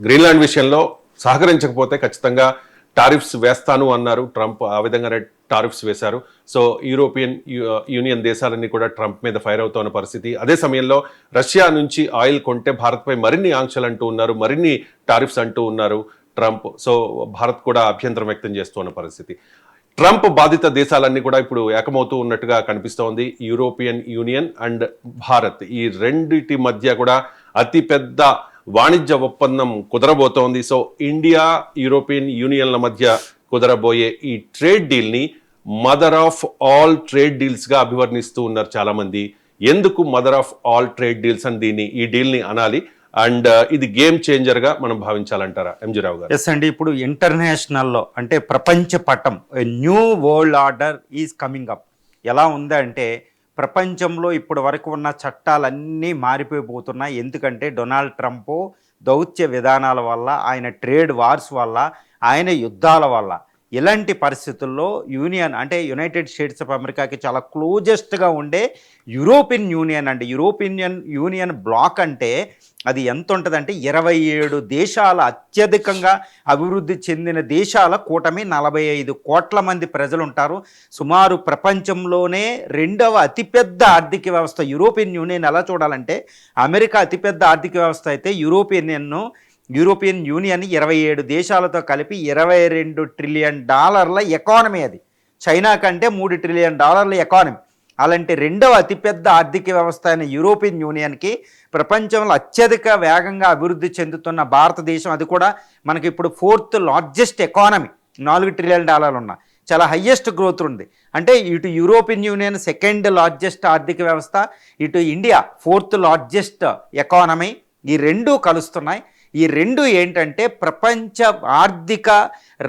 Greenland విషయంలో సహకరించకపోతే ఖచ్చితంగా tariffs వేస్తాను అన్నారు ట్రంప్. ఆ విధంగానే టారిఫ్స్ వేశారు. సో యూరోపియన్ యూనియన్ దేశాలన్నీ కూడా ట్రంప్ మీద ఫైర్ అవుతున్న పరిస్థితి. అదే సమయంలో రష్యా నుంచి ఆయిల్ కొంటే భారత్పై మరిన్ని ఆంక్షలు అంటూ ఉన్నారు, మరిన్ని టారిఫ్స్ అంటూ ఉన్నారు ట్రంప్. సో భారత్ కూడా అభ్యంతరం వ్యక్తం చేస్తున్న పరిస్థితి. ట్రంప్ బాధిత దేశాలన్నీ కూడా ఇప్పుడు ఏకమవుతూ ఉన్నట్టుగా కనిపిస్తోంది. యూరోపియన్ యూనియన్ అండ్ భారత్, ఈ రెండిటి మధ్య కూడా అతిపెద్ద వాణిజ్య ఒప్పందం కుదరబోతోంది. సో ఇండియా యూరోపియన్ యూనియన్ల మధ్య కుదరబోయే ఈ ట్రేడ్ డీల్ని మదర్ ఆఫ్ ఆల్ ట్రేడ్ డీల్స్గా అభివర్ణిస్తూ ఉన్నారు చాలామంది. ఎందుకు mother of all trade deals అని ఈ డీల్ని అనాలి? అండ్ ఇది గేమ్ చేంజర్గా మనం భావించాలంటారా ఎంజీ రావు గారు? ఎస్ అండి, ఇప్పుడు ఇంటర్నేషనల్లో అంటే ప్రపంచ పటం new world order is coming up. ఎలా ఉందంటే ప్రపంచంలో ఇప్పటి వరకు ఉన్న చట్టాలన్నీ మారిపోయిపోతున్నాయి. ఎందుకంటే డొనాల్డ్ ట్రంప్ దౌత్య విధానాల వల్ల, ఆయన ట్రేడ్ వార్స్ వల్ల, ఆయన యుద్ధాల వల్ల, ఇలాంటి పరిస్థితుల్లో యూనియన్ అంటే యునైటెడ్ స్టేట్స్ ఆఫ్ అమెరికాకి చాలా క్లోజెస్ట్గా ఉండే యూరోపియన్ యూనియన్ అండి. యూరోపియన్ యూనియన్ బ్లాక్ అంటే అది ఎంత ఉంటుందంటే 27 దేశాల అత్యధికంగా అభివృద్ధి చెందిన దేశాల కూటమి. 45 కోట్ల మంది ప్రజలు ఉంటారు. సుమారు ప్రపంచంలోనే 2వ అతిపెద్ద ఆర్థిక వ్యవస్థ యూరోపియన్ యూనియన్. ఎలా చూడాలంటే అమెరికా అతిపెద్ద ఆర్థిక వ్యవస్థ అయితే యూరోపియన్ యూనియన్ 27 దేశాలతో కలిపి $22 ట్రిలియన్ ఎకానమీ. అది చైనా కంటే $3 ట్రిలియన్ ఎకానమీ. అలాంటి 2వ అతిపెద్ద ఆర్థిక వ్యవస్థ అయిన యూరోపియన్ యూనియన్కి ప్రపంచంలో అత్యధిక వేగంగా అభివృద్ధి చెందుతున్న భారతదేశం, అది కూడా మనకి ఇప్పుడు 4th లార్జెస్ట్ ఎకానమీ, $4 ట్రిలియన్ ఉన్న చాలా హయ్యెస్ట్ గ్రోత్ ఉంది. అంటే ఇటు యూరోపియన్ యూనియన్ 2nd లార్జెస్ట్ ఆర్థిక వ్యవస్థ, ఇటు ఇండియా 4th లార్జెస్ట్ ఎకానమీ. ఈ రెండూ కలుస్తున్నాయి. ఈ రెండు ఏంటంటే ప్రపంచ ఆర్థిక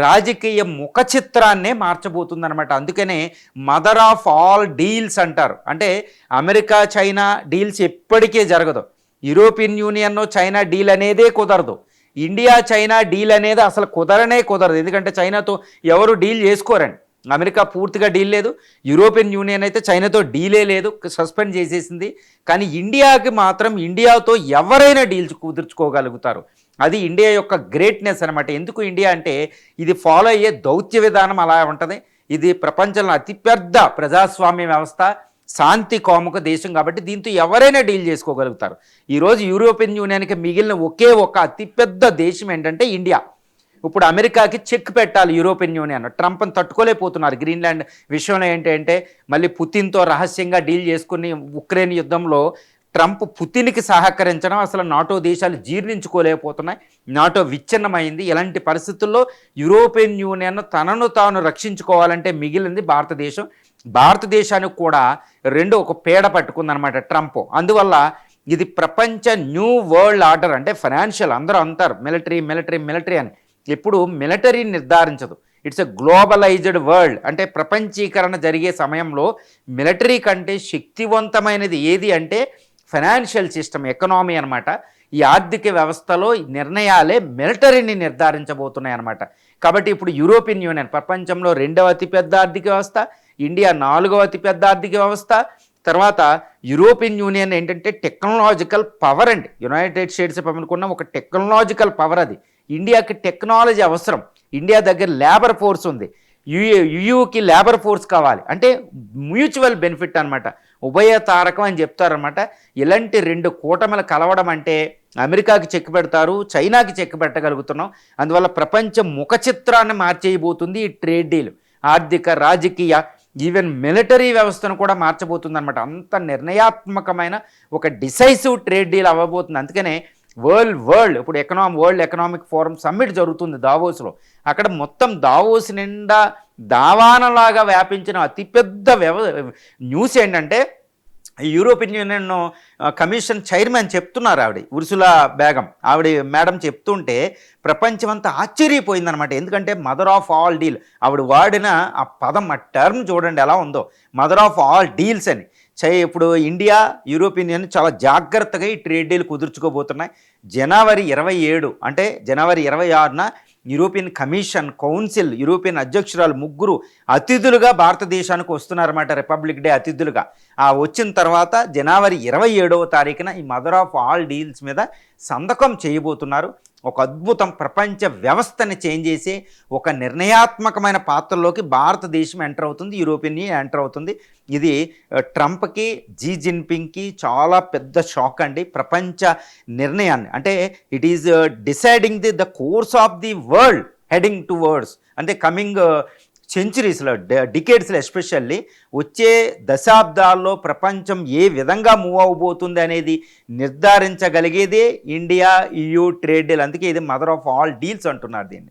రాజకీయ ముఖ చిత్రాన్నే మార్చబోతుందన్నమాట. అందుకనే మదర్ ఆఫ్ ఆల్ డీల్స్ అంటారు. అంటే అమెరికా చైనా డీల్స్ ఎప్పటికీ జరగదు. యూరోపియన్ యూనియన్ చైనా డీల్ అనేదే కుదరదు. ఇండియా చైనా డీల్ అనేది అసలు కుదరదు. ఎందుకంటే చైనాతో ఎవరు డీల్ చేసుకోరండి. అమెరికా పూర్తిగా డీల్ లేదు, యూరోపియన్ యూనియన్ అయితే చైనాతో డీలే లేదు, సస్పెండ్ చేసేసింది. కానీ ఇండియాకి మాత్రం ఇండియాతో ఎవరైనా డీల్స్ కుదుర్చుకోగలుగుతారు. అది ఇండియా యొక్క గ్రేట్నెస్ అనమాట. ఎందుకు ఇండియా అంటే ఇది ఫాలో అయ్యే దౌత్య విధానం అలా ఉంటుంది. ఇది ప్రపంచంలో అతిపెద్ద ప్రజాస్వామ్య వ్యవస్థ, శాంతి కాముక దేశం. కాబట్టి దీంతో ఎవరైనా డీల్ చేసుకోగలుగుతారు. ఈరోజు యూరోపియన్ యూనియన్కి మిగిలిన ఒకే ఒక అతిపెద్ద దేశం ఏంటంటే ఇండియా. ఇప్పుడు అమెరికాకి చెక్ పెట్టాలి యూరోపియన్ యూనియన్. ట్రంప్ని తట్టుకోలేకపోతున్నారు. గ్రీన్లాండ్ విషయంలో ఏంటంటే మళ్ళీ పుతిన్తో రహస్యంగా డీల్ చేసుకుని ఉక్రెయిన్ యుద్ధంలో ట్రంప్ పుతిన్కి సహకరించడం అసలు నాటో దేశాలు జీర్ణించుకోలేకపోతున్నాయి. నాటో విచ్ఛిన్నమైంది. ఇలాంటి పరిస్థితుల్లో యూరోపియన్ యూనియన్ తనను తాను రక్షించుకోవాలంటే మిగిలింది భారతదేశం. భారతదేశానికి కూడా ఒక పీడ పట్టుకుందనమాట ట్రంప్. అందువల్ల ఇది ప్రపంచ న్యూ వరల్డ్ ఆర్డర్. అంటే ఫైనాన్షియల్, అందరూ అంటారు మిలిటరీ అని. ఎప్పుడు మిలిటరీ నిర్ధారించదు. It's a globalised world. అంటే ప్రపంచీకరణ జరిగే సమయంలో మిలిటరీ కంటే శక్తివంతమైనది ఏది అంటే ఫైనాన్షియల్ సిస్టమ్, ఎకనామీ అనమాట. ఈ ఆర్థిక వ్యవస్థలో నిర్ణయాలే మిలిటరీని నిర్ధారించబోతున్నాయి అనమాట. కాబట్టి ఇప్పుడు యూరోపియన్ యూనియన్ ప్రపంచంలో 2వ అతిపెద్ద ఆర్థిక వ్యవస్థ, ఇండియా 4వ అతిపెద్ద ఆర్థిక వ్యవస్థ. తర్వాత యూరోపియన్ యూనియన్ ఏంటంటే టెక్నాలజికల్ పవర్ అండి. యునైటెడ్ స్టేట్స్ ఆఫ్ అమెరికా ఉన్న ఒక టెక్నాలజికల్ పవర్. అది ఇండియాకి టెక్నాలజీ అవసరం. ఇండియా దగ్గర లేబర్ ఫోర్స్ ఉంది, యూయూకి లేబర్ ఫోర్స్ కావాలి. అంటే మ్యూచువల్ బెనిఫిట్ అనమాట, ఉభయ తారకం అని చెప్తారనమాట. ఇలాంటి 2 కూటమిలు కలవడం అంటే అమెరికాకి చెక్ పెడతారు, చైనాకి చెక్ పెట్టగలుగుతున్నాం. అందువల్ల ప్రపంచ ముఖ చిత్రాన్ని మార్చేయబోతుంది ఈ ట్రేడ్ డీల్. ఆర్థిక, రాజకీయ, ఈవెన్ మిలిటరీ వ్యవస్థను కూడా మార్చబోతుంది అనమాట. అంత నిర్ణయాత్మకమైన ఒక డిసైసివ్ ట్రేడ్ డీల్ అవ్వబోతుంది. అందుకనే వరల్డ్ ఇప్పుడు వరల్డ్ ఎకనామిక్ ఫోరం సమ్మిట్ జరుగుతుంది దావోస్లో. అక్కడ మొత్తం దావోస్ నిండా దావానలాగా వ్యాపించిన అతిపెద్ద న్యూస్ ఏంటంటే యూరోపియన్ యూనియన్ కమిషన్ చైర్మన్ చెప్తున్నారు, ఉర్సులా బేగం మేడం చెప్తుంటే ప్రపంచమంతా ఆశ్చర్యపోయిందనమాట. ఎందుకంటే మదర్ ఆఫ్ ఆల్ డీల్ ఆవిడ వాడిన ఆ పదం, ఆ టర్మ్ చూడండి ఎలా ఉందో, మదర్ ఆఫ్ ఆల్ డీల్స్ అని. ఇప్పుడు ఇండియా యూరోపియన్ యూనియన్ చాలా జాగ్రత్తగా ఈ ట్రేడ్ డీల్ కుదుర్చుకోబోతున్నాయి. జనవరి 27 అంటే జనవరి 26న యూరోపియన్ కమిషన్, కౌన్సిల్, యూరోపియన్ అధ్యక్షురాలు 3 అతిథులుగా భారతదేశానికి వస్తున్నారన్నమాట, రిపబ్లిక్ డే అతిథులుగా. వచ్చిన తర్వాత జనవరి 27వ తారీఖున ఈ మదర్ ఆఫ్ ఆల్ డీల్స్ మీద సంతకం చేయబోతున్నారు. ఒక అద్భుతం ప్రపంచ వ్యవస్థని చేంజ్ చేసే ఒక నిర్ణయాత్మకమైన పాత్రలోకి భారతదేశం ఎంటర్ అవుతుంది, యూరోపియన్ యూనియన్ ఎంటర్ అవుతుంది. ఇది ట్రంప్కి, జీ జిన్పింగ్కి చాలా పెద్ద షాక్ అండి. ప్రపంచ నిర్ణయాన్ని అంటే it is deciding the course of the world heading towards అంటే కమింగ్ సెంచురీస్లో, డికేడ్స్లో ఎస్పెషల్లీ వచ్చే దశాబ్దాల్లో ప్రపంచం ఏ విధంగా మూవ్ అవబోతుంది అనేది నిర్ధారించగలిగేదే ఇండియా EU ట్రేడ్ డీల్. అందుకే ఇది మదర్ ఆఫ్ ఆల్ డీల్స్ అంటున్నారు దీన్ని.